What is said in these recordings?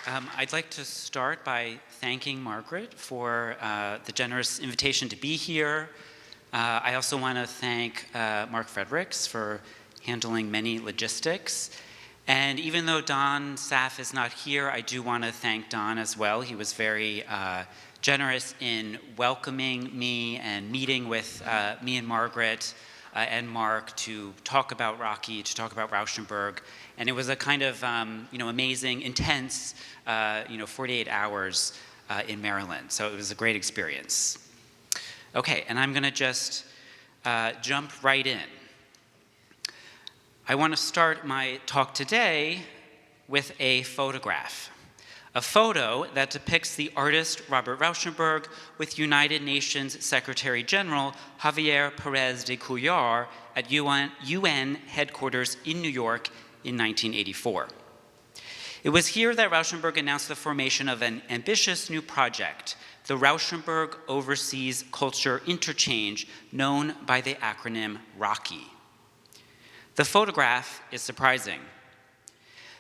I'd like to start by thanking Margaret for the generous invitation to be here. I also want to thank Mark Fredericks for handling many logistics. And even though Don Saff is not here, I do want to thank Don as well. He was very generous in welcoming me and meeting with me and Margaret and Mark to talk about Rocky, to talk about Rauschenberg. And it was a kind of amazing, intense 48 hours in Maryland. So it was a great experience. Okay, and I'm going to just jump right in. I want to start my talk today with a photograph. A photo that depicts the artist Robert Rauschenberg with United Nations Secretary General Javier Pérez de Cuéllar at UN headquarters in New York in 1984. It was here that Rauschenberg announced the formation of an ambitious new project, the Rauschenberg Overseas Culture Interchange, known by the acronym ROCKY. The photograph is surprising.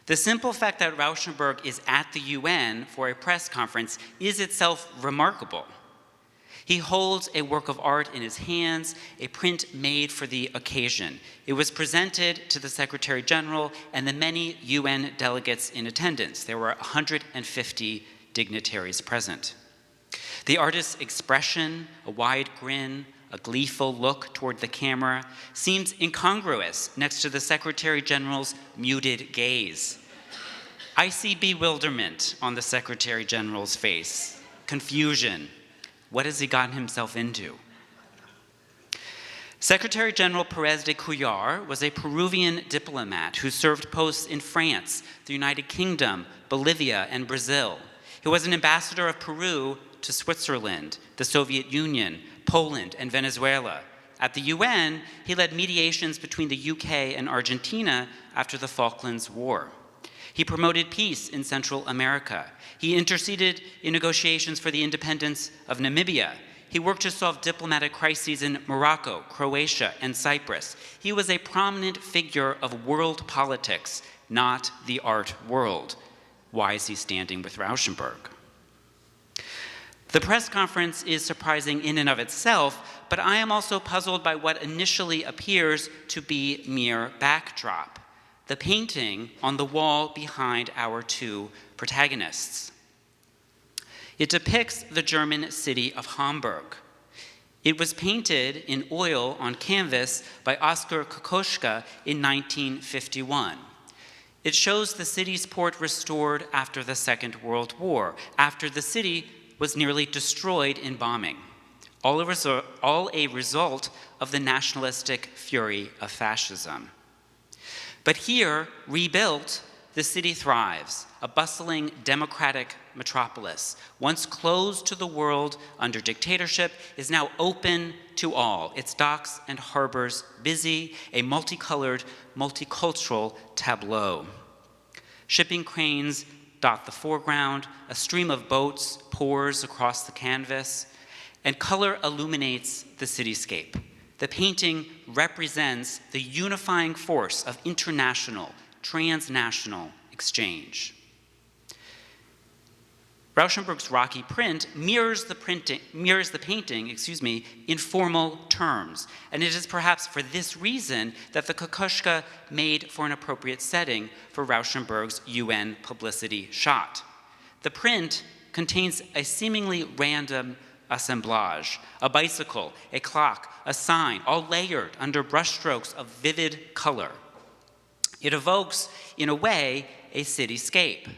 The simple fact that Rauschenberg is at the UN for a press conference is itself remarkable. He holds a work of art in his hands, a print made for the occasion. It was presented to the Secretary General and the many UN delegates in attendance. There were 150 dignitaries present. The artist's expression, a wide grin, a gleeful look toward the camera, seems incongruous next to the Secretary General's muted gaze. I see bewilderment on the Secretary General's face, confusion. What has he gotten himself into? Secretary General Pérez de Cuéllar was a Peruvian diplomat who served posts in France, the United Kingdom, Bolivia, and Brazil. He was an ambassador of Peru to Switzerland, the Soviet Union, Poland, and Venezuela. At the UN, he led mediations between the UK and Argentina after the Falklands War. He promoted peace in Central America. He interceded in negotiations for the independence of Namibia. He worked to solve diplomatic crises in Morocco, Croatia, and Cyprus. He was a prominent figure of world politics, not the art world. Why is he standing with Rauschenberg? The press conference is surprising in and of itself, but I am also puzzled by what initially appears to be mere backdrop. The painting on the wall behind our two protagonists. It depicts the German city of Hamburg. It was painted in oil on canvas by Oskar Kokoschka in 1951. It shows the city's port restored after the Second World War, after the city was nearly destroyed in bombing, all a result of the nationalistic fury of fascism. But here, rebuilt, the city thrives, a bustling democratic metropolis, once closed to the world under dictatorship, is now open to all, its docks and harbors busy, a multicolored, multicultural tableau. Shipping cranes dot the foreground, a stream of boats pours across the canvas, and color illuminates the cityscape. The painting represents the unifying force of international, transnational exchange. Rauschenberg's Rocky print mirrors the painting, in formal terms, and it is perhaps for this reason that the Kokoschka made for an appropriate setting for Rauschenberg's UN publicity shot. The print contains a seemingly random assemblage, a bicycle, a clock, a sign, all layered under brushstrokes of vivid color. It evokes, in a way, a cityscape.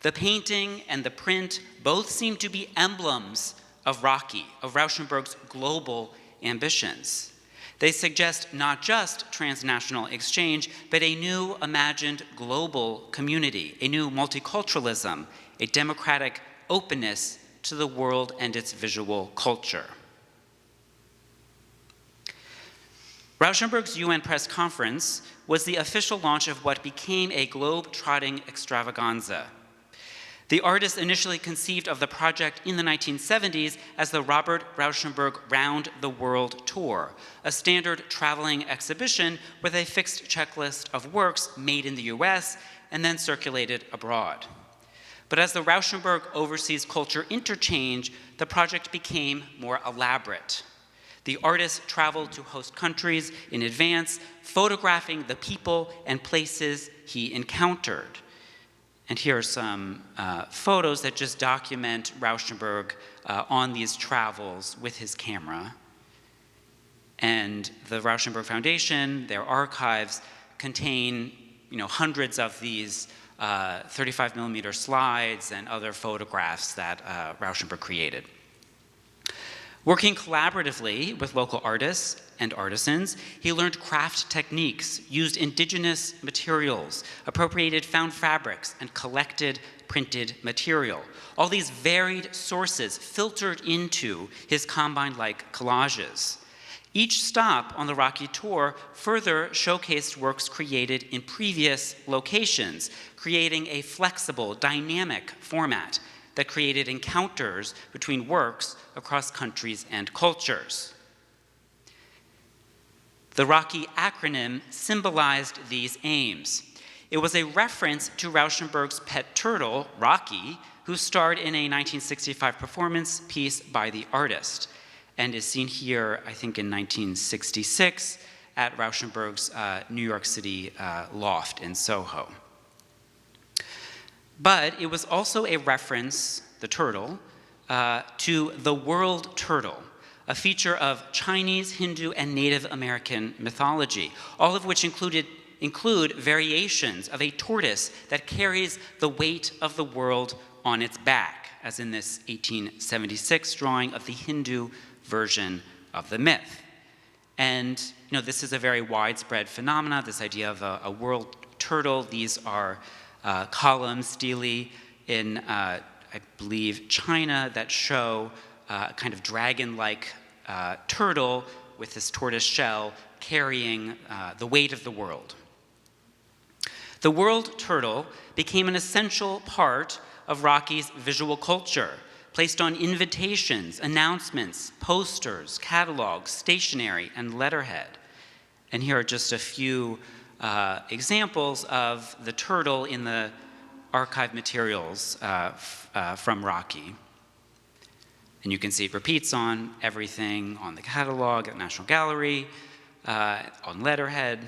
The painting and the print both seem to be emblems of Rocky, of Rauschenberg's global ambitions. They suggest not just transnational exchange, but a new imagined global community, a new multiculturalism, a democratic openness to the world and its visual culture. Rauschenberg's UN press conference was the official launch of what became a globe-trotting extravaganza. The artist initially conceived of the project in the 1970s as the Robert Rauschenberg Round the World Tour, a standard traveling exhibition with a fixed checklist of works made in the US and then circulated abroad. But as the Rauschenberg overseas culture interchange, the project became more elaborate. The artist traveled to host countries in advance, photographing the people and places he encountered. And here are some photos that just document Rauschenberg on these travels with his camera. And the Rauschenberg Foundation, their archives, contain hundreds of these 35 millimeter slides and other photographs that Rauschenberg created. Working collaboratively with local artists and artisans, he learned craft techniques, used indigenous materials, appropriated found fabrics, and collected printed material. All these varied sources filtered into his combine-like collages. Each stop on the Rocky tour further showcased works created in previous locations, creating a flexible, dynamic format that created encounters between works across countries and cultures. The Rocky acronym symbolized these aims. It was a reference to Rauschenberg's pet turtle, Rocky, who starred in a 1965 performance piece by the artist, and is seen here, I think, in 1966 at Rauschenberg's New York City loft in Soho. But it was also a reference, the turtle, to the world turtle, a feature of Chinese, Hindu, and Native American mythology, all of which include variations of a tortoise that carries the weight of the world on its back, as in this 1876 drawing of the Hindu version of the myth. And this is a very widespread phenomenon, this idea of a world turtle. These are columns, stelae in, I believe, China that show a kind of dragon-like turtle with this tortoise shell carrying the weight of the world. The world turtle became an essential part of Rocky's visual culture, placed on invitations, announcements, posters, catalogs, stationery, and letterhead. And here are just a few examples of the turtle in the archive materials from Rocky. And you can see it repeats on everything on the catalog at National Gallery, on letterhead.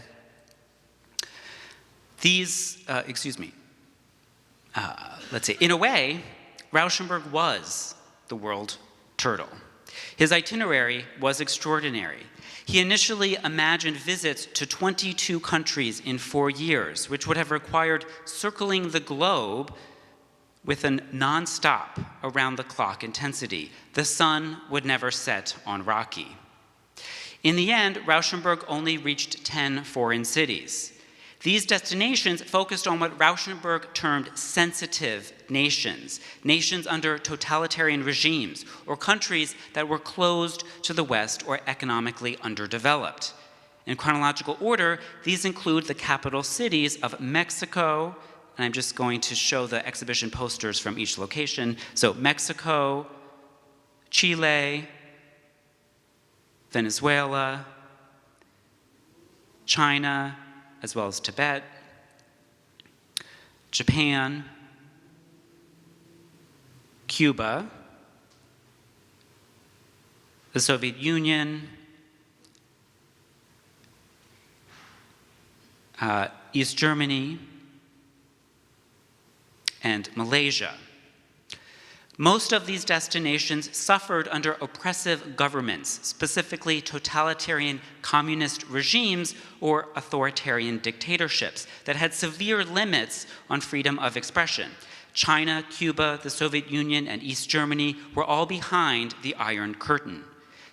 These, let's say, in a way, Rauschenberg was the world turtle. His itinerary was extraordinary. He initially imagined visits to 22 countries in 4 years, which would have required circling the globe with a non-stop, around-the-clock intensity. The sun would never set on Rocky. In the end, Rauschenberg only reached 10 foreign cities. These destinations focused on what Rauschenberg termed sensitive nations, nations under totalitarian regimes, or countries that were closed to the West or economically underdeveloped. In chronological order, these include the capital cities of Mexico, and I'm just going to show the exhibition posters from each location. So Mexico, Chile, Venezuela, China, as well as Tibet, Japan, Cuba, the Soviet Union, East Germany, and Malaysia. Most of these destinations suffered under oppressive governments, specifically totalitarian communist regimes or authoritarian dictatorships that had severe limits on freedom of expression. China, Cuba, the Soviet Union, and East Germany were all behind the Iron Curtain.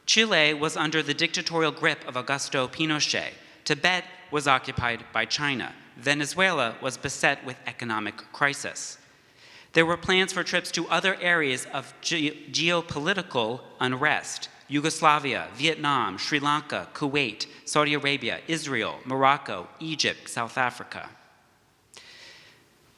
Chile was under the dictatorial grip of Augusto Pinochet. Tibet was occupied by China. Venezuela was beset with economic crisis. There were plans for trips to other areas of geopolitical unrest: Yugoslavia, Vietnam, Sri Lanka, Kuwait, Saudi Arabia, Israel, Morocco, Egypt, South Africa.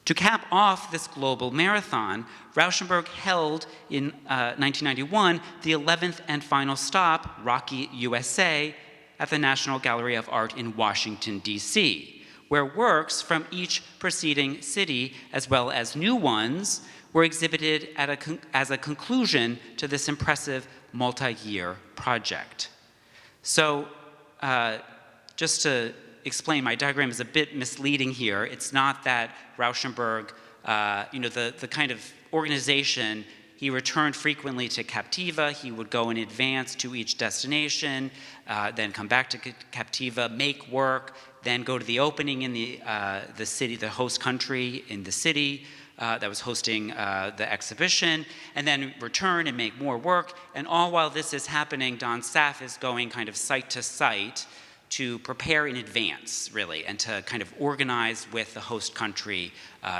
To cap off this global marathon, Rauschenberg held in 1991 the 11th and final stop, Rocky, USA, at the National Gallery of Art in Washington, D.C., where works from each preceding city, as well as new ones, were exhibited as a conclusion to this impressive multi-year project. So just to explain, my diagram is a bit misleading here. It's not that Rauschenberg, the kind of organization, he returned frequently to Captiva. He would go in advance to each destination, then come back to Captiva, make work, then go to the opening in the city, the host country in the city that was hosting the exhibition, and then return and make more work. And all while this is happening, Don Saff is going kind of site to site to prepare in advance, really, and to kind of organize with the host country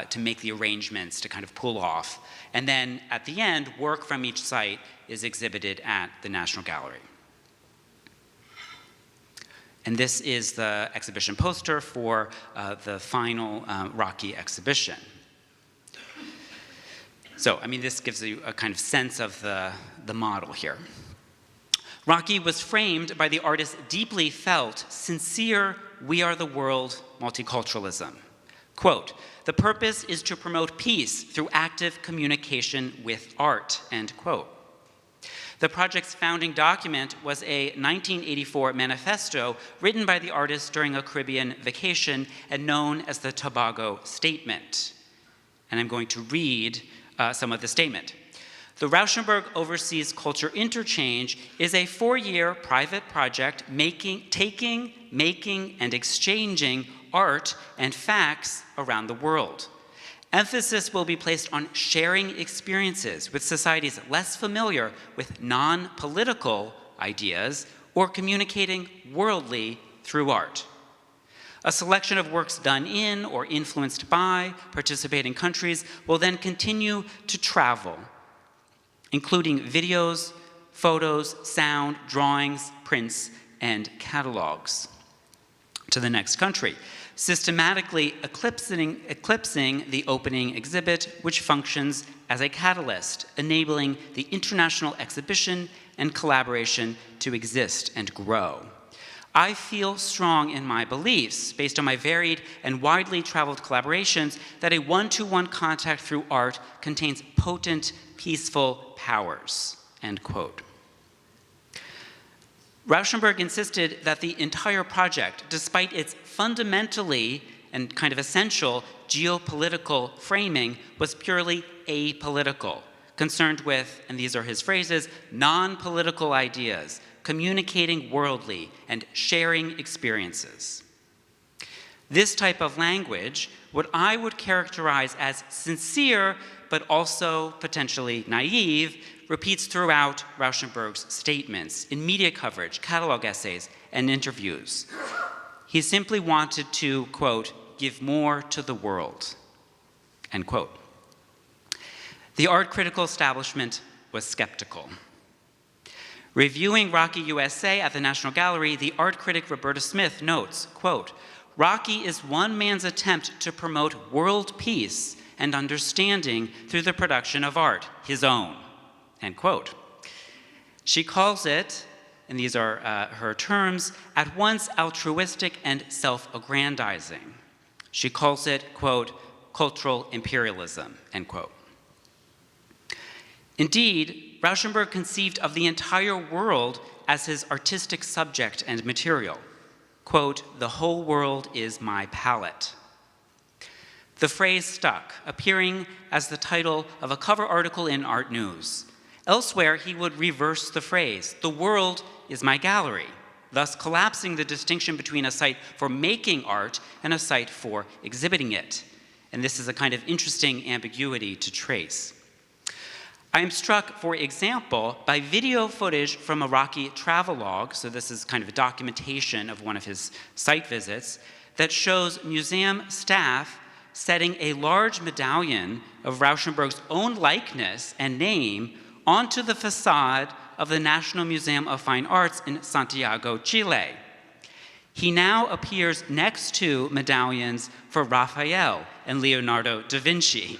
to make the arrangements to kind of pull off. And then at the end, work from each site is exhibited at the National Gallery. And this is the exhibition poster for the final Rocky exhibition. So, I mean, this gives you a kind of sense of the model here. Rocky was framed by the artist's deeply felt, sincere, we are the world multiculturalism. Quote, the purpose is to promote peace through active communication with art, end quote. The project's founding document was a 1984 manifesto written by the artist during a Caribbean vacation and known as the Tobago Statement. And I'm going to read some of the statement. The Rauschenberg Overseas Culture Interchange is a 4-year private project taking, making, and exchanging art and facts around the world. Emphasis will be placed on sharing experiences with societies less familiar with non-political ideas or communicating worldly through art. A selection of works done in or influenced by participating countries will then continue to travel, including videos, photos, sound, drawings, prints, and catalogs to the next country, systematically eclipsing the opening exhibit, which functions as a catalyst, enabling the international exhibition and collaboration to exist and grow. I feel strong in my beliefs, based on my varied and widely traveled collaborations, that a one-to-one contact through art contains potent, peaceful powers, end quote. Rauschenberg insisted that the entire project, despite its fundamentally and kind of essential geopolitical framing, was purely apolitical, concerned with, and these are his phrases, non-political ideas, communicating worldly, and sharing experiences. This type of language, what I would characterize as sincere, but also potentially naive, repeats throughout Rauschenberg's statements, in media coverage, catalog essays, and interviews. He simply wanted to, quote, give more to the world, end quote. The art critical establishment was skeptical. Reviewing Rocky USA at the National Gallery, the art critic Roberta Smith notes, quote, Rocky is one man's attempt to promote world peace and understanding through the production of art, his own, end quote. She calls it, and these are her terms, at once altruistic and self-aggrandizing. She calls it, quote, cultural imperialism, end quote. Indeed, Rauschenberg conceived of the entire world as his artistic subject and material. Quote, the whole world is my palette. The phrase stuck, appearing as the title of a cover article in Art News. Elsewhere, he would reverse the phrase, the world is my gallery, thus collapsing the distinction between a site for making art and a site for exhibiting it. And this is a kind of interesting ambiguity to trace. I am struck, for example, by video footage from a Rocky travelogue, so this is kind of a documentation of one of his site visits, that shows museum staff setting a large medallion of Rauschenberg's own likeness and name onto the facade of the National Museum of Fine Arts in Santiago, Chile. He now appears next to medallions for Raphael and Leonardo da Vinci.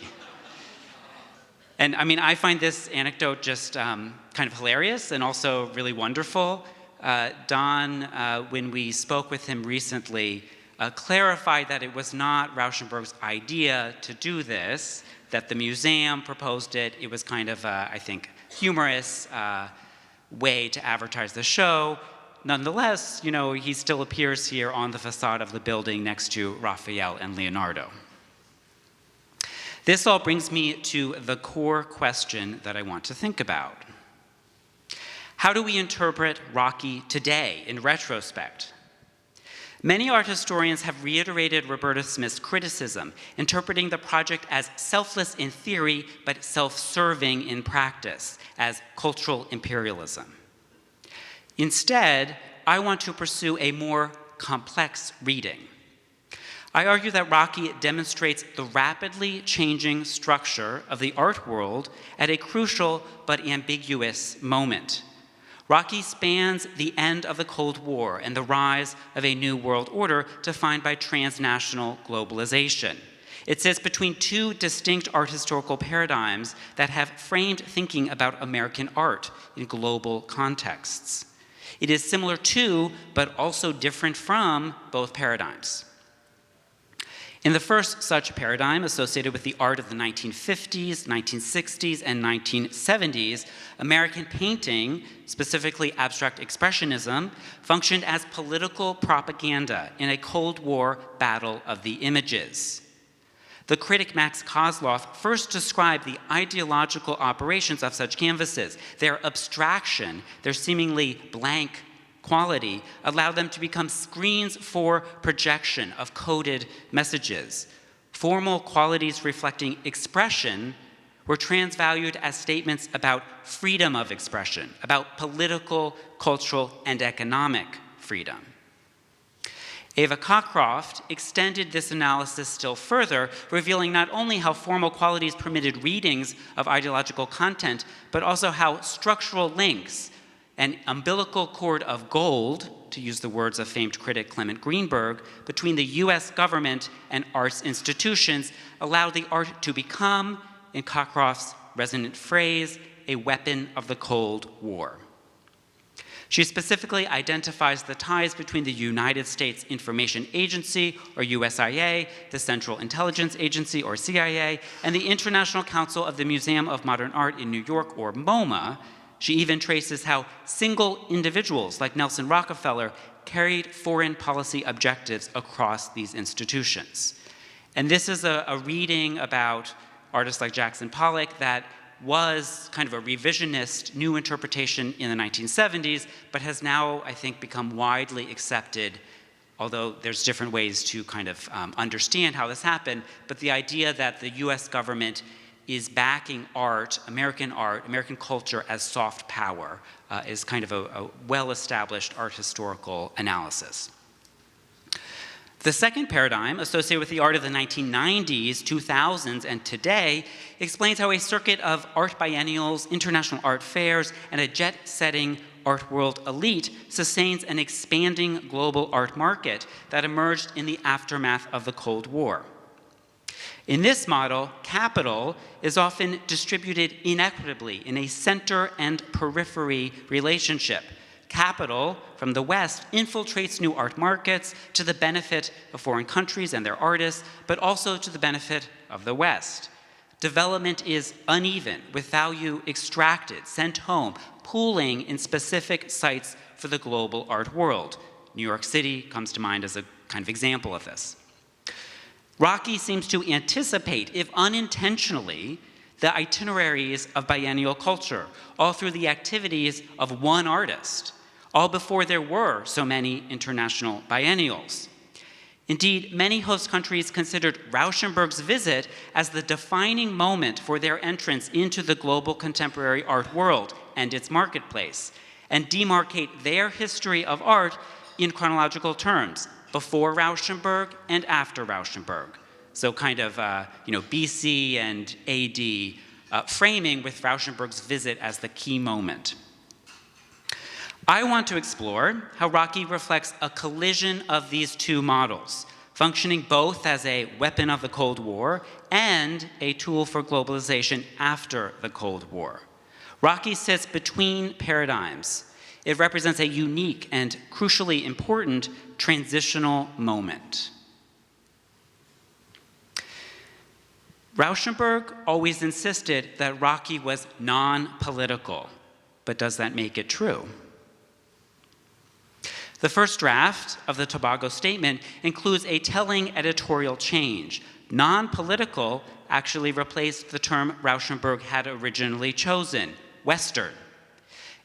And I mean, I find this anecdote just kind of hilarious and also really wonderful. Don, when we spoke with him recently, clarified that it was not Rauschenberg's idea to do this, that the museum proposed it. It was kind of, I think, humorous way to advertise the show. Nonetheless, he still appears here on the facade of the building next to Raphael and Leonardo. This all brings me to the core question that I want to think about. How do we interpret Rocky today in retrospect? Many art historians have reiterated Roberta Smith's criticism, interpreting the project as selfless in theory, but self-serving in practice, as cultural imperialism. Instead, I want to pursue a more complex reading. I argue that Rocky demonstrates the rapidly changing structure of the art world at a crucial but ambiguous moment. Rocky spans the end of the Cold War and the rise of a new world order defined by transnational globalization. It sits between two distinct art historical paradigms that have framed thinking about American art in global contexts. It is similar to, but also different from, both paradigms. In the first such paradigm, associated with the art of the 1950s, 1960s, and 1970s, American painting, specifically abstract expressionism, functioned as political propaganda in a Cold War battle of the images. The critic Max Kozloff first described the ideological operations of such canvases. Their abstraction, their seemingly blank quality, allowed them to become screens for projection of coded messages. Formal qualities reflecting expression were transvalued as statements about freedom of expression, about political, cultural, and economic freedom. Ava Cockcroft extended this analysis still further, revealing not only how formal qualities permitted readings of ideological content, but also how structural links, an umbilical cord of gold, to use the words of famed critic Clement Greenberg, between the US government and arts institutions allowed the art to become, in Cockcroft's resonant phrase, a weapon of the Cold War. She specifically identifies the ties between the United States Information Agency, or USIA, the Central Intelligence Agency, or CIA, and the International Council of the Museum of Modern Art in New York, or MoMA. She even traces how single individuals like Nelson Rockefeller carried foreign policy objectives across these institutions. And this is a reading about artists like Jackson Pollock that was kind of a revisionist new interpretation in the 1970s, but has now, I think, become widely accepted, although there's different ways to kind of understand how this happened. But the idea that the US government is backing art, American culture as soft power is kind of a well-established art historical analysis. The second paradigm, associated with the art of the 1990s, 2000s, and today, explains how a circuit of art biennials, international art fairs, and a jet-setting art world elite sustains an expanding global art market that emerged in the aftermath of the Cold War. In this model, capital is often distributed inequitably in a center and periphery relationship. Capital from the West infiltrates new art markets to the benefit of foreign countries and their artists, but also to the benefit of the West. Development is uneven, with value extracted, sent home, pooling in specific sites for the global art world. New York City comes to mind as a kind of example of this. Rocky seems to anticipate, if unintentionally, the itineraries of biennial culture, all through the activities of one artist, all before there were so many international biennials. Indeed, many host countries considered Rauschenberg's visit as the defining moment for their entrance into the global contemporary art world and its marketplace, and demarcate their history of art in chronological terms, before Rauschenberg and after Rauschenberg. So kind of, BC and AD, framing with Rauschenberg's visit as the key moment. I want to explore how Rocky reflects a collision of these two models, functioning both as a weapon of the Cold War and a tool for globalization after the Cold War. Rocky sits between paradigms. It represents a unique and crucially important transitional moment. Rauschenberg always insisted that Rocky was non-political, but does that make it true? The first draft of the Tobago Statement includes a telling editorial change. Non-political actually replaced the term Rauschenberg had originally chosen, Western.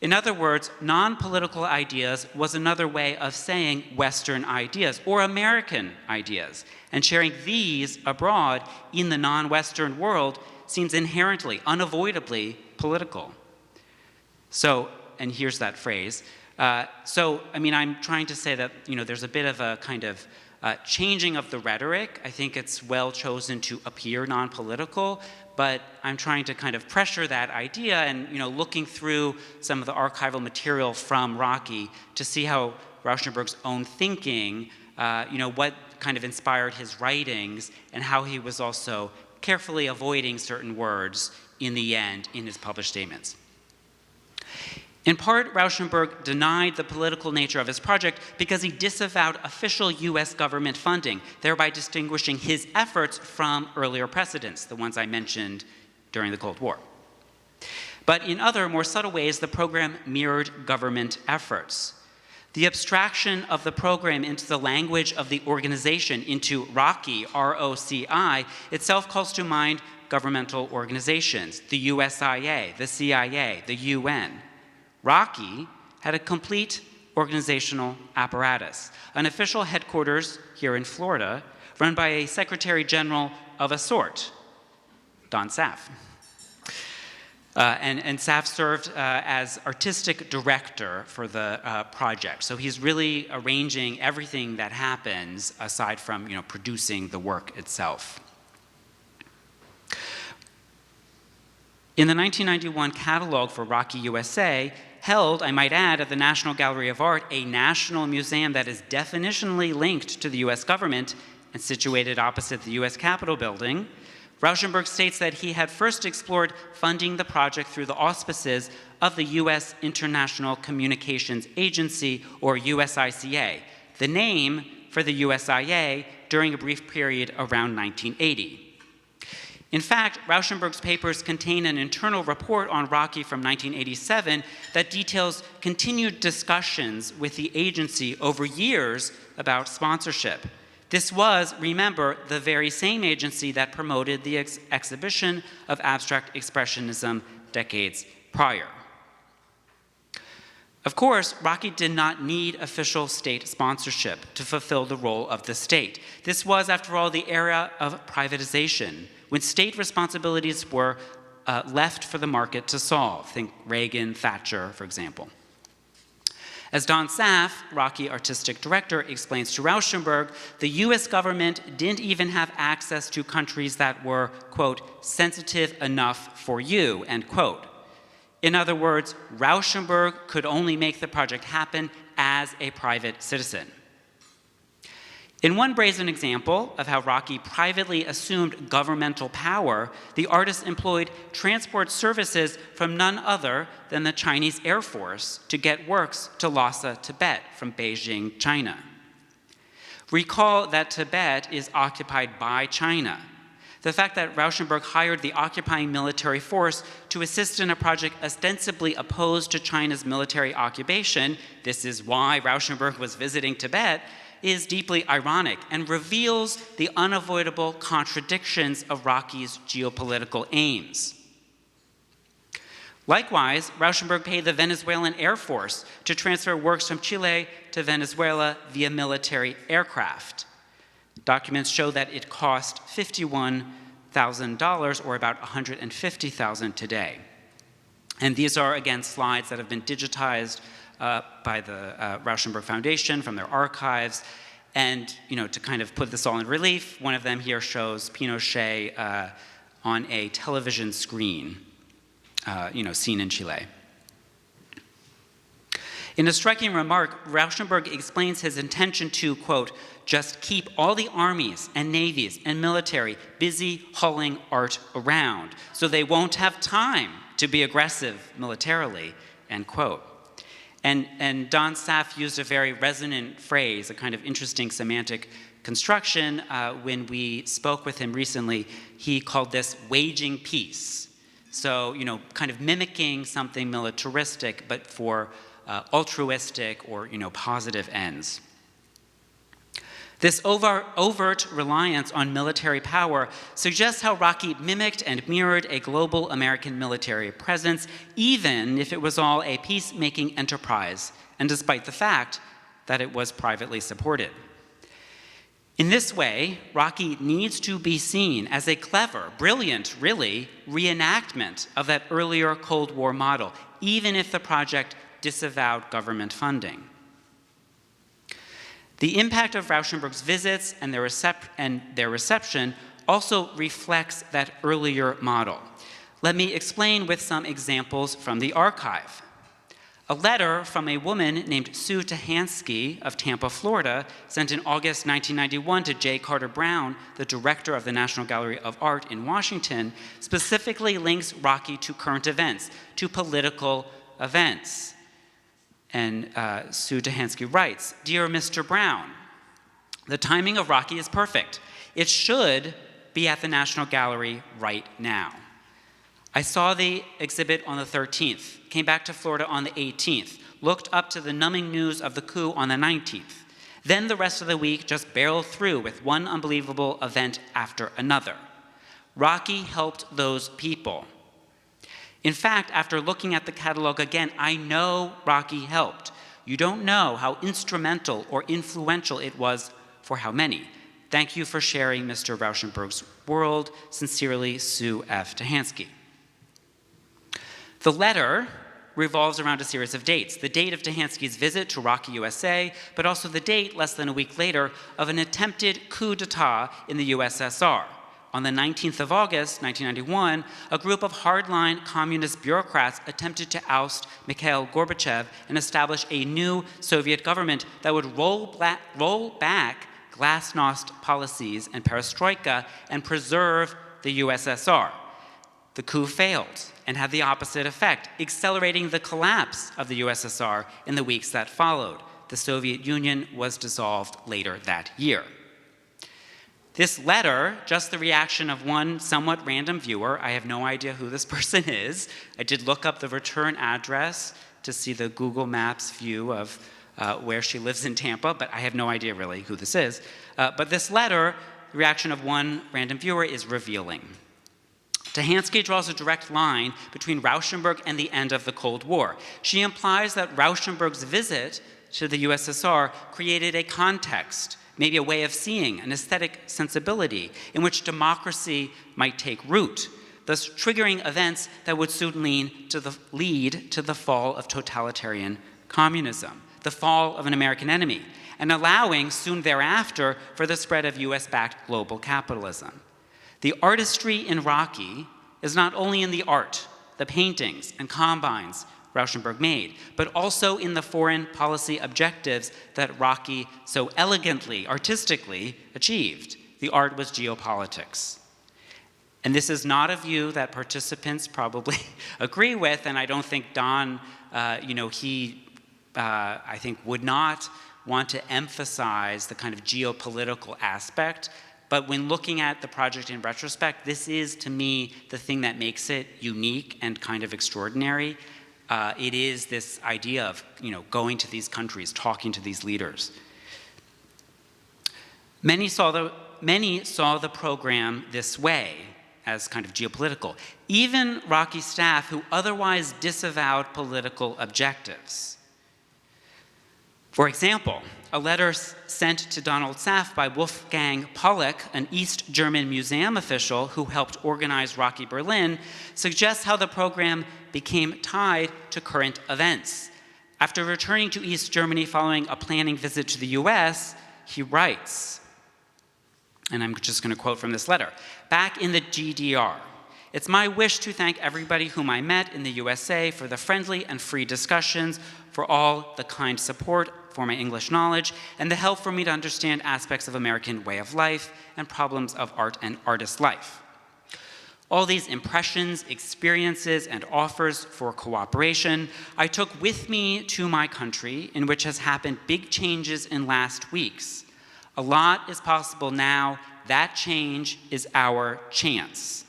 In other words, non-political ideas was another way of saying Western ideas or American ideas, and sharing these abroad in the non-Western world seems inherently, unavoidably political. So, and here's that phrase. I'm trying to say that, there's a bit of a kind of changing of the rhetoric. I think it's well chosen to appear non-political, but I'm trying to kind of pressure that idea and, looking through some of the archival material from Rocky to see how Rauschenberg's own thinking, what kind of inspired his writings and how he was also carefully avoiding certain words in the end in his published statements. In part, Rauschenberg denied the political nature of his project because he disavowed official US government funding, thereby distinguishing his efforts from earlier precedents, the ones I mentioned during the Cold War. But in other, more subtle ways, the program mirrored government efforts. The abstraction of the program into the language of the organization, into ROCI, R-O-C-I, itself calls to mind governmental organizations, the USIA, the CIA, the UN. Rocky had a complete organizational apparatus, an official headquarters here in Florida, run by a secretary general of a sort, Don Saff. And Saff served as artistic director for the project. So he's really arranging everything that happens aside from, producing the work itself. In the 1991 catalog for Rocky USA, held, I might add, at the National Gallery of Art, a national museum that is definitionally linked to the US government and situated opposite the US Capitol building, Rauschenberg states that he had first explored funding the project through the auspices of the US International Communications Agency, or USICA, the name for the USIA during a brief period around 1980. In fact, Rauschenberg's papers contain an internal report on Rocky from 1987 that details continued discussions with the agency over years about sponsorship. This was, remember, the very same agency that promoted the exhibition of abstract expressionism decades prior. Of course, Rocky did not need official state sponsorship to fulfill the role of the state. This was, after all, the era of privatization, when state responsibilities were left for the market to solve. Think Reagan, Thatcher, for example. As Don Saff, Rocky artistic director, explains to Rauschenberg, the US government didn't even have access to countries that were, quote, sensitive enough for you, end quote. In other words, Rauschenberg could only make the project happen as a private citizen. In one brazen example of how Rocky privately assumed governmental power, the artist employed transport services from none other than the Chinese Air Force to get works to Lhasa, Tibet from Beijing, China. Recall that Tibet is occupied by China. The fact that Rauschenberg hired the occupying military force to assist in a project ostensibly opposed to China's military occupation, this is why Rauschenberg was visiting Tibet, is deeply ironic and reveals the unavoidable contradictions of Rocky's geopolitical aims. Likewise, Rauschenberg paid the Venezuelan Air Force to transfer works from Chile to Venezuela via military aircraft. Documents show that it cost $51,000, or about $150,000 today. And these are, again, slides that have been digitized by the Rauschenberg Foundation from their archives. And, to kind of put this all in relief, one of them here shows Pinochet on a television screen, seen in Chile. In a striking remark, Rauschenberg explains his intention to, quote, just keep all the armies and navies and military busy hauling art around so they won't have time to be aggressive militarily, end quote. And Don Saff used a very resonant phrase, a kind of interesting semantic construction. When we spoke with him recently, he called this waging peace. So, kind of mimicking something militaristic, but for altruistic or, positive ends. This overt reliance on military power suggests how Rocky mimicked and mirrored a global American military presence, even if it was all a peacemaking enterprise, and despite the fact that it was privately supported. In this way, Rocky needs to be seen as a clever, brilliant, really, reenactment of that earlier Cold War model, even if the project disavowed government funding. The impact of Rauschenberg's visits and their reception also reflects that earlier model. Let me explain with some examples from the archive. A letter from a woman named Sue Tahansky of Tampa, Florida, sent in August 1991 to J. Carter Brown, the director of the National Gallery of Art in Washington, specifically links Rocky to current events, to political events. And Sue Tahansky writes, "Dear Mr. Brown, the timing of Rocky is perfect. It should be at the National Gallery right now. I saw the exhibit on the 13th, came back to Florida on the 18th, looked up to the numbing news of the coup on the 19th. Then the rest of the week just barreled through with one unbelievable event after another. Rocky helped those people. In fact, after looking at the catalog again, I know Rocky helped. You don't know how instrumental or influential it was for how many. Thank you for sharing Mr. Rauschenberg's world. Sincerely, Sue F. Tahansky." The letter revolves around a series of dates. The date of Tahansky's visit to Rocky, USA, but also the date, less than a week later, of an attempted coup d'etat in the USSR. On the 19th of August, 1991, a group of hardline communist bureaucrats attempted to oust Mikhail Gorbachev and establish a new Soviet government that would roll back glasnost policies and perestroika and preserve the USSR. The coup failed and had the opposite effect, accelerating the collapse of the USSR in the weeks that followed. The Soviet Union was dissolved later that year. This letter, just the reaction of one somewhat random viewer, I have no idea who this person is. I did look up the return address to see the Google Maps view of where she lives in Tampa, but I have no idea really who this is. But this letter, the reaction of one random viewer, is revealing. Tahansky draws a direct line between Rauschenberg and the end of the Cold War. She implies that Rauschenberg's visit to the USSR created a context, maybe a way of seeing, an aesthetic sensibility in which democracy might take root, thus triggering events that would soon lead to the fall of totalitarian communism, the fall of an American enemy, and allowing soon thereafter for the spread of US-backed global capitalism. The artistry in Rocky is not only in the art, the paintings and combines Rauschenberg made, but also in the foreign policy objectives that Rocky so elegantly, artistically achieved. The art was geopolitics. And this is not a view that participants probably agree with, and I don't think Don, I think would not want to emphasize the kind of geopolitical aspect. But when looking at the project in retrospect, this is, to me, the thing that makes it unique and kind of extraordinary. It is this idea of going to these countries, talking to these leaders. Many saw the program this way, as kind of geopolitical. Even Rocky staff who otherwise disavowed political objectives. For example, a letter sent to Donald Saff by Wolfgang Pollock, an East German museum official who helped organize Rocky Berlin, suggests how the program became tied to current events. After returning to East Germany following a planning visit to the US, he writes, and I'm just going to quote from this letter, "Back in the GDR, it's my wish to thank everybody whom I met in the USA for the friendly and free discussions, for all the kind support for my English knowledge, and the help for me to understand aspects of American way of life and problems of art and artist life. All these impressions, experiences, and offers for cooperation I took with me to my country, in which has happened big changes in last weeks. A lot is possible now. That change is our chance.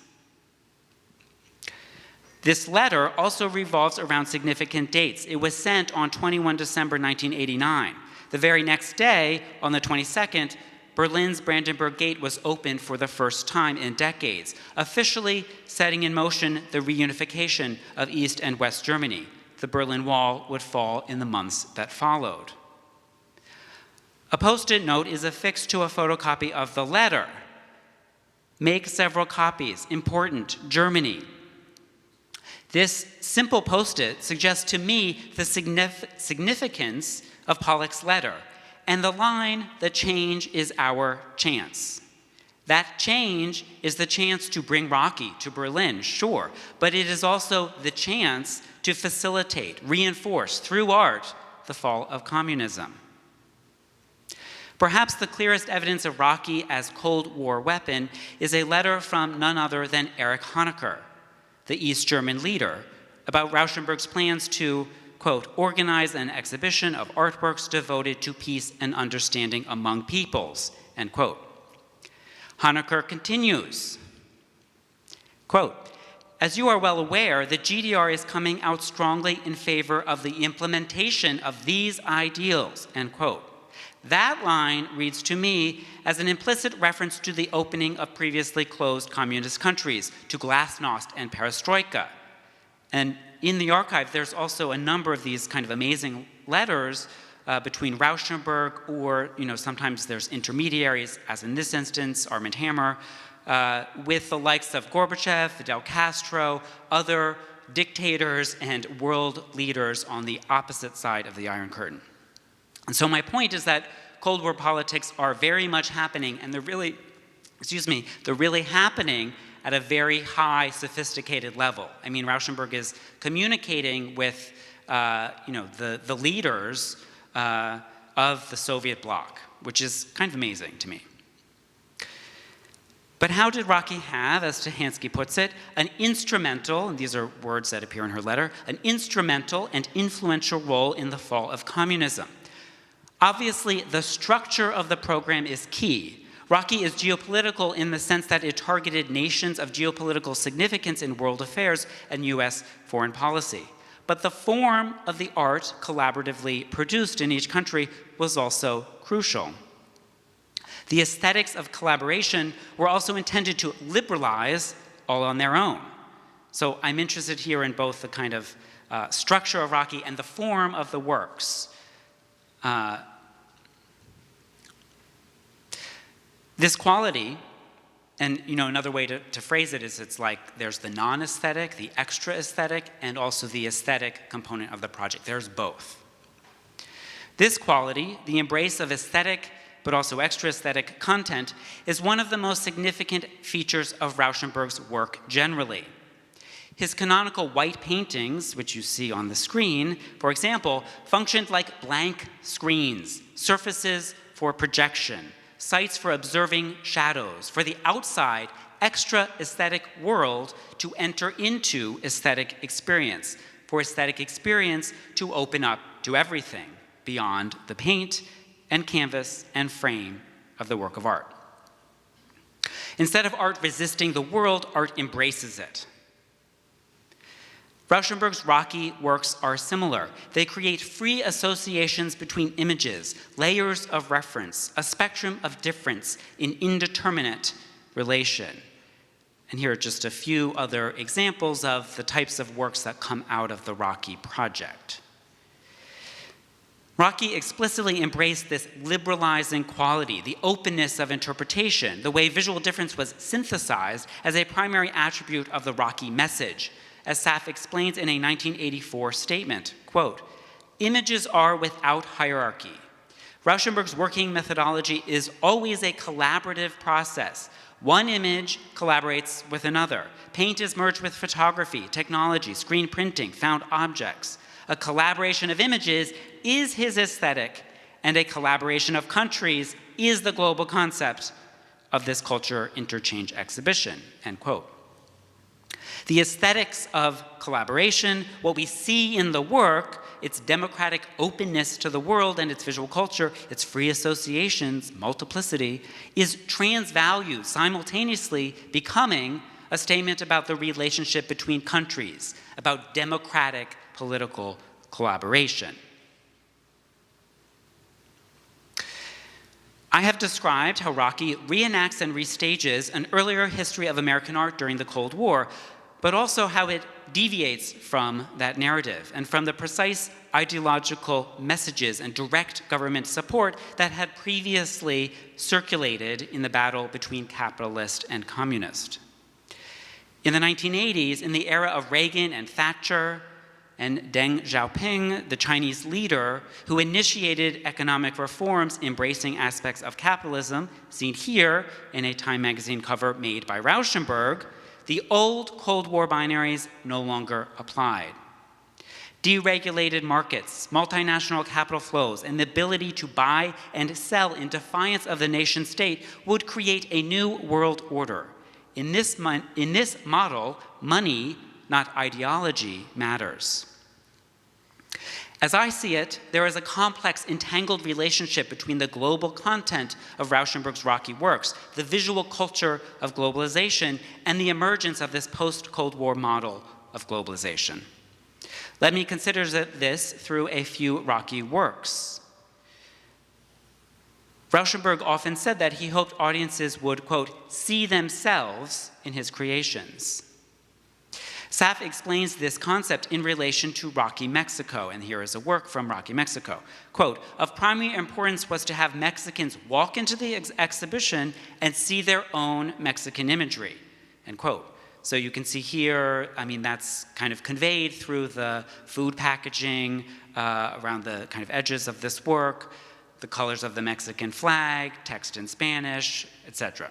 This letter also revolves around significant dates. It was sent on 21 December 1989. The very next day, on the 22nd, Berlin's Brandenburg Gate was opened for the first time in decades, officially setting in motion the reunification of East and West Germany. The Berlin Wall would fall in the months that followed. A post-it note is affixed to a photocopy of the letter. Make several copies. Important, Germany. This simple post-it suggests to me the significance of Pollock's letter and the line, "The change is our chance." That change is the chance to bring Rocky to Berlin, sure, but it is also the chance to facilitate, reinforce, through art, the fall of communism. Perhaps the clearest evidence of Rocky as Cold War weapon is a letter from none other than Erich Honecker, the East German leader, about Rauschenberg's plans to, quote, organize an exhibition of artworks devoted to peace and understanding among peoples, end quote. Honecker continues, quote, as you are well aware, the GDR is coming out strongly in favor of the implementation of these ideals, end quote. That line reads to me as an implicit reference to the opening of previously closed communist countries, to glasnost and perestroika. And in the archive, there's also a number of these kind of amazing letters between Rauschenberg or, sometimes there's intermediaries, as in this instance, Armand Hammer, with the likes of Gorbachev, Fidel Castro, other dictators and world leaders on the opposite side of the Iron Curtain. And so my point is that Cold War politics are very much happening, and they're really happening at a very high, sophisticated level. I mean, Rauschenberg is communicating with, the leaders of the Soviet bloc, which is kind of amazing to me. But how did Rocky have, as Stahansky puts it, an instrumental, and these are words that appear in her letter, an instrumental and influential role in the fall of communism? Obviously, the structure of the program is key. Rocky is geopolitical in the sense that it targeted nations of geopolitical significance in world affairs and US foreign policy. But the form of the art collaboratively produced in each country was also crucial. The aesthetics of collaboration were also intended to liberalize all on their own. So I'm interested here in both the kind of structure of Rocky and the form of the works. This quality, and another way to phrase it is it's like there's the non-aesthetic, the extra aesthetic, and also the aesthetic component of the project. There's both. This quality, the embrace of aesthetic but also extra aesthetic content, is one of the most significant features of Rauschenberg's work generally. His canonical white paintings, which you see on the screen, for example, functioned like blank screens, surfaces for projection, sites for observing shadows, for the outside, extra aesthetic world to enter into aesthetic experience, for aesthetic experience to open up to everything beyond the paint and canvas and frame of the work of art. Instead of art resisting the world, art embraces it. Rauschenberg's Rocky works are similar. They create free associations between images, layers of reference, a spectrum of difference in indeterminate relation. And here are just a few other examples of the types of works that come out of the Rocky project. Rocky explicitly embraced this liberalizing quality, the openness of interpretation, the way visual difference was synthesized as a primary attribute of the Rocky message. As Saf explains in a 1984 statement, quote, images are without hierarchy. Rauschenberg's working methodology is always a collaborative process. One image collaborates with another. Paint is merged with photography, technology, screen printing, found objects. A collaboration of images is his aesthetic, and a collaboration of countries is the global concept of this culture interchange exhibition, end quote. The aesthetics of collaboration, what we see in the work, its democratic openness to the world and its visual culture, its free associations, multiplicity, is transvalued, simultaneously becoming a statement about the relationship between countries, about democratic political collaboration. I have described how Rocky reenacts and restages an earlier history of American art during the Cold War, but also how it deviates from that narrative and from the precise ideological messages and direct government support that had previously circulated in the battle between capitalist and communist. In the 1980s, in the era of Reagan and Thatcher, and Deng Xiaoping, the Chinese leader who initiated economic reforms embracing aspects of capitalism, seen here in a Time magazine cover made by Rauschenberg, the old Cold War binaries no longer applied. Deregulated markets, multinational capital flows, and the ability to buy and sell in defiance of the nation state would create a new world order. In this model, money, not ideology, matters. As I see it, there is a complex, entangled relationship between the global content of Rauschenberg's Rocky works, the visual culture of globalization, and the emergence of this post-Cold War model of globalization. Let me consider this through a few Rocky works. Rauschenberg often said that he hoped audiences would, quote, see themselves in his creations. Saff explains this concept in relation to Rocky Mexico, and here is a work from Rocky Mexico. Quote, of primary importance was to have Mexicans walk into the exhibition and see their own Mexican imagery, end quote. So you can see here, I mean, that's kind of conveyed through the food packaging around the kind of edges of this work, the colors of the Mexican flag, text in Spanish, etc.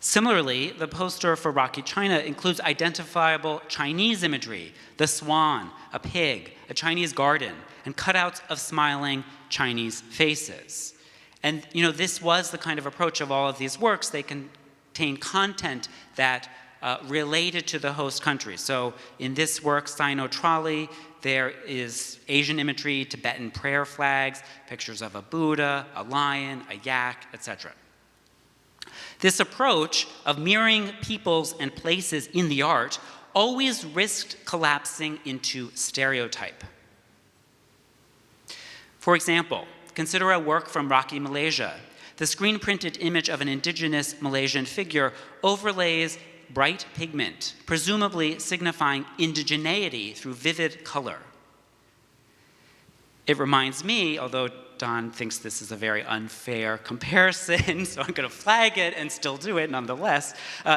Similarly, the poster for Rocky China includes identifiable Chinese imagery, the swan, a pig, a Chinese garden, and cutouts of smiling Chinese faces. And this was the kind of approach of all of these works. They contain content that related to the host country. So in this work, Sino-Trali, there is Asian imagery, Tibetan prayer flags, pictures of a Buddha, a lion, a yak, etc. This approach of mirroring peoples and places in the art always risked collapsing into stereotype. For example, consider a work from Rocky Malaysia. The screen-printed image of an indigenous Malaysian figure overlays bright pigment, presumably signifying indigeneity through vivid color. It reminds me, although Don thinks this is a very unfair comparison, so I'm going to flag it and still do it nonetheless.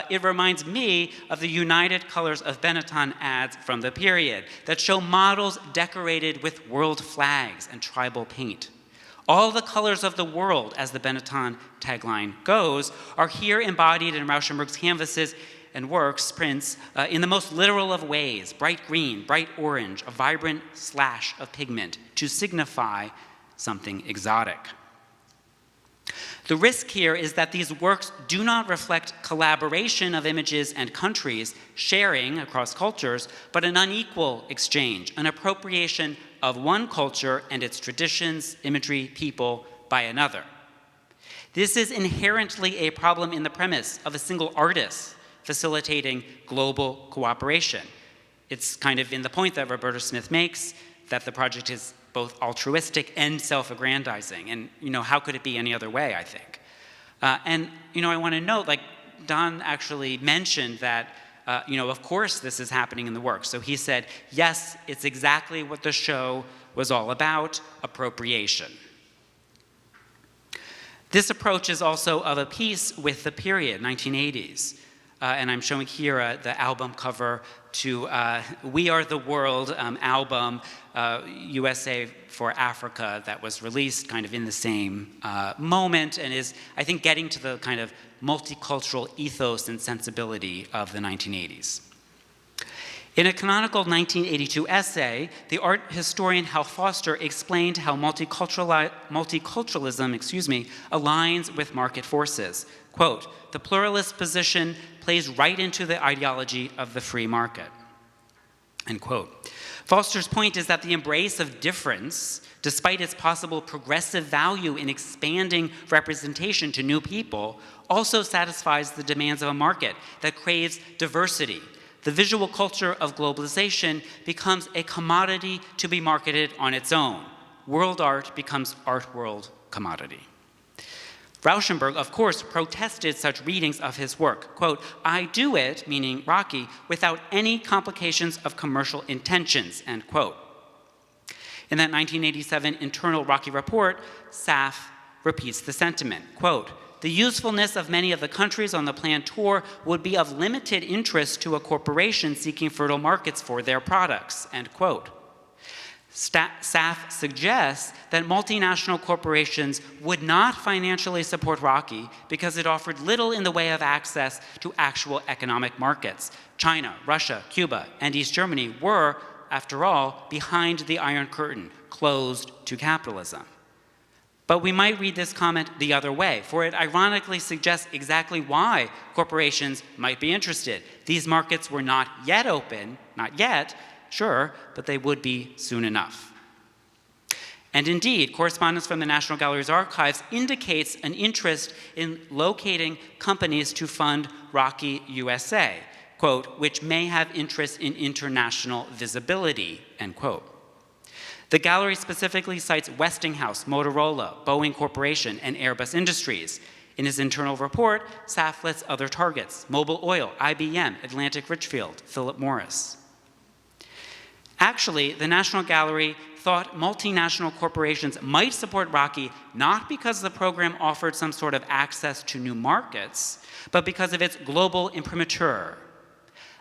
It reminds me of the United Colors of Benetton ads from the period that show models decorated with world flags and tribal paint. All the colors of the world, as the Benetton tagline goes, are here embodied in Rauschenberg's canvases and works, prints, in the most literal of ways, bright green, bright orange, a vibrant slash of pigment to signify something exotic. The risk here is that these works do not reflect collaboration of images and countries, sharing across cultures, but an unequal exchange, an appropriation of one culture and its traditions, imagery, people by another. This is inherently a problem in the premise of a single artist facilitating global cooperation. It's kind of in the point that Roberta Smith makes that the project is both altruistic and self-aggrandizing. And, how could it be any other way, I think? And, I want to note, like, Don actually mentioned that, of course this is happening in the work. So he said, yes, it's exactly what the show was all about, appropriation. This approach is also of a piece with the period, 1980s. And I'm showing here the album cover to We Are the World album, USA for Africa, that was released kind of in the same moment and is, I think, getting to the kind of multicultural ethos and sensibility of the 1980s. In a canonical 1982 essay, the art historian Hal Foster explained how multiculturalism, aligns with market forces. Quote, "The pluralist position plays right into the ideology of the free market." End quote. Foster's point is that the embrace of difference, despite its possible progressive value in expanding representation to new people, also satisfies the demands of a market that craves diversity. The visual culture of globalization becomes a commodity to be marketed on its own. World art becomes art world commodity. Rauschenberg, of course, protested such readings of his work. Quote, "I do it," meaning Rocky, "without any complications of commercial intentions," end quote. In that 1987 internal Rocky report, SAF repeats the sentiment. Quote, "The usefulness of many of the countries on the planned tour would be of limited interest to a corporation seeking fertile markets for their products," end quote. SAF suggests that multinational corporations would not financially support Rocky because it offered little in the way of access to actual economic markets. China, Russia, Cuba, and East Germany were, after all, behind the Iron Curtain, closed to capitalism. But we might read this comment the other way, for it ironically suggests exactly why corporations might be interested. These markets were not yet open, not yet, sure, but they would be soon enough. And indeed, correspondence from the National Gallery's archives indicates an interest in locating companies to fund Rocky USA, quote, "which may have interest in international visibility," end quote. The gallery specifically cites Westinghouse, Motorola, Boeing Corporation, and Airbus Industries. In his internal report, SAF lists other targets: Mobil Oil, IBM, Atlantic Richfield, Philip Morris. Actually, the National Gallery thought multinational corporations might support Rocky not because the program offered some sort of access to new markets, but because of its global imprimatur.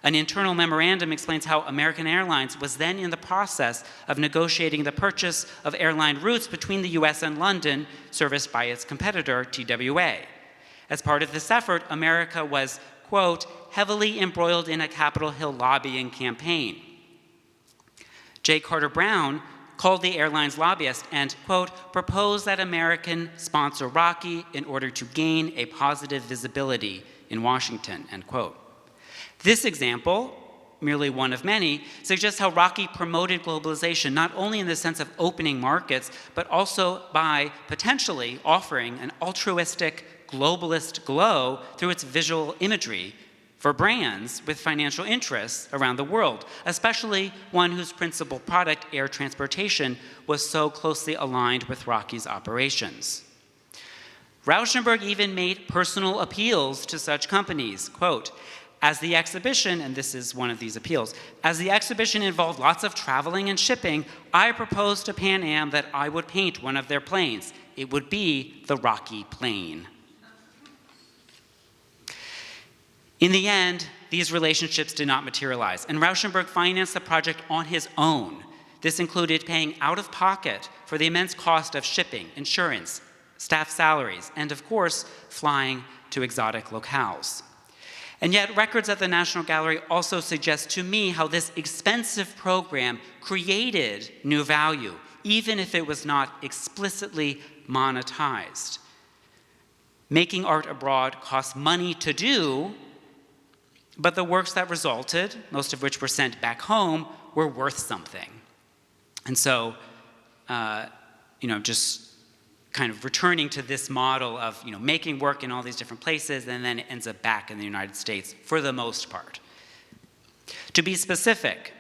An internal memorandum explains how American Airlines was then in the process of negotiating the purchase of airline routes between the US and London, serviced by its competitor, TWA. As part of this effort, America was, quote, "heavily embroiled in a Capitol Hill lobbying campaign." J. Carter Brown called the airline's lobbyist and, quote, "proposed that American sponsor Rocky in order to gain a positive visibility in Washington," end quote. This example, merely one of many, suggests how Rocky promoted globalization, not only in the sense of opening markets, but also by potentially offering an altruistic, globalist glow through its visual imagery for brands with financial interests around the world, especially one whose principal product, air transportation, was so closely aligned with Rocky's operations. Rauschenberg even made personal appeals to such companies, quote, "As the exhibition," and this is one of these appeals, "as the exhibition involved lots of traveling and shipping, I proposed to Pan Am that I would paint one of their planes. It would be the Rocky plane." In the end, these relationships did not materialize, and Rauschenberg financed the project on his own. This included paying out of pocket for the immense cost of shipping, insurance, staff salaries, and of course, flying to exotic locales. And yet, records at the National Gallery also suggest to me how this expensive program created new value, even if it was not explicitly monetized. Making art abroad costs money to do, but the works that resulted, most of which were sent back home, were worth something. And so, just kind of returning to this model of making work in all these different places, and then it ends up back in the United States for the most part. To be specific,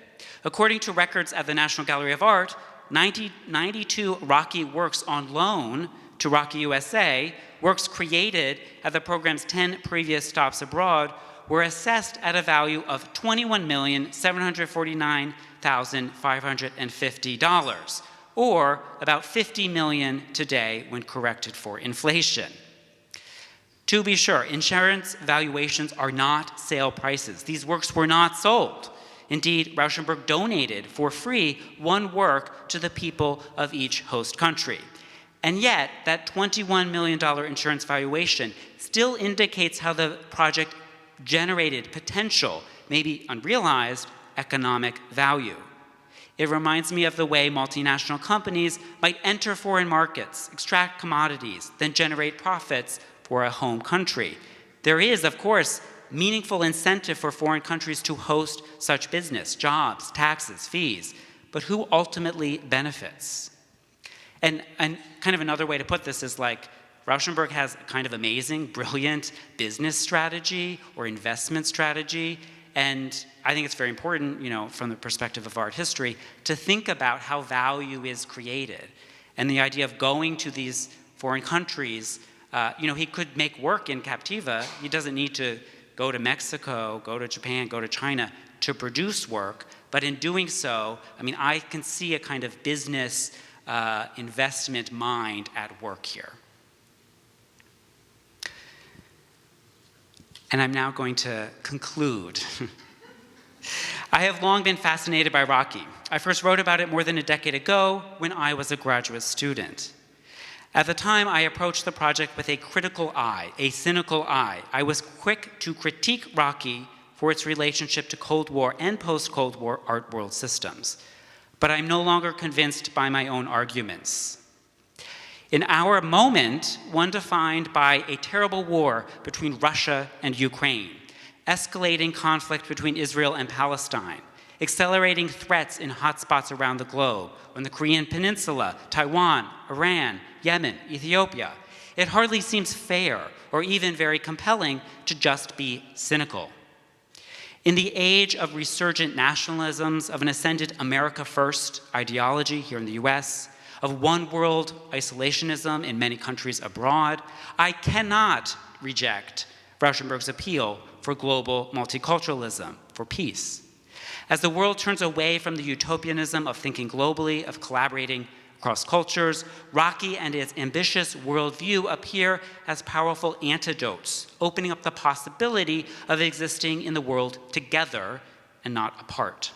according to records at the National Gallery of Art, 92 Rocky works on loan to Rocky USA, works created at the program's 10 previous stops abroad, were assessed at a value of $21,749,550, or about $50 million today when corrected for inflation. To be sure, insurance valuations are not sale prices. These works were not sold. Indeed, Rauschenberg donated for free one work to the people of each host country. And yet, that $21 million insurance valuation still indicates how the project generated potential, maybe unrealized, economic value. It reminds me of the way multinational companies might enter foreign markets, extract commodities, then generate profits for a home country. There is, of course, meaningful incentive for foreign countries to host such business, jobs, taxes, fees, but who ultimately benefits? And kind of another way to put this is like, Rauschenberg has a kind of amazing, brilliant business strategy or investment strategy, and I think it's very important, from the perspective of art history, to think about how value is created. And the idea of going to these foreign countries, he could make work in Captiva. He doesn't need to go to Mexico, go to Japan, go to China to produce work. But in doing so, I can see a kind of business investment mind at work here. And I'm now going to conclude. I have long been fascinated by Rocky. I first wrote about it more than a decade ago when I was a graduate student. At the time, I approached the project with a critical eye, a cynical eye. I was quick to critique Rocky for its relationship to Cold War and post-Cold War art world systems. But I'm no longer convinced by my own arguments. In our moment, one defined by a terrible war between Russia and Ukraine, escalating conflict between Israel and Palestine, accelerating threats in hotspots around the globe, on the Korean Peninsula, Taiwan, Iran, Yemen, Ethiopia, it hardly seems fair or even very compelling to just be cynical. In the age of resurgent nationalisms, of an ascendant America First ideology here in the US, of one world isolationism in many countries abroad, I cannot reject Rauschenberg's appeal for global multiculturalism, for peace. As the world turns away from the utopianism of thinking globally, of collaborating across cultures, Rocky and its ambitious worldview appear as powerful antidotes, opening up the possibility of existing in the world together and not apart.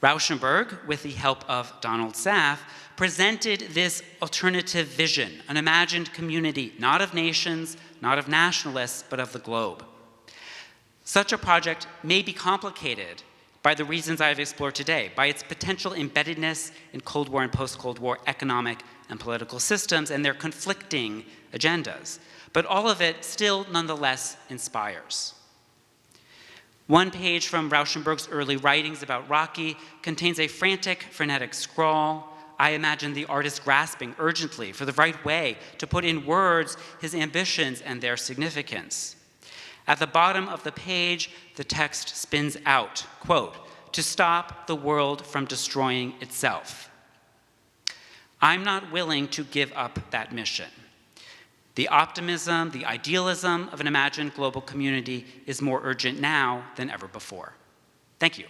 Rauschenberg, with the help of Donald Saff, presented this alternative vision, an imagined community, not of nations, not of nationalists, but of the globe. Such a project may be complicated by the reasons I have explored today, by its potential embeddedness in Cold War and post-Cold War economic and political systems and their conflicting agendas. But all of it still nonetheless inspires. One page from Rauschenberg's early writings about Rocky contains a frantic, frenetic scrawl. I imagine the artist grasping urgently for the right way to put in words his ambitions and their significance. At the bottom of the page, the text spins out, quote, "to stop the world from destroying itself." I'm not willing to give up that mission. The optimism, the idealism of an imagined global community is more urgent now than ever before. Thank you.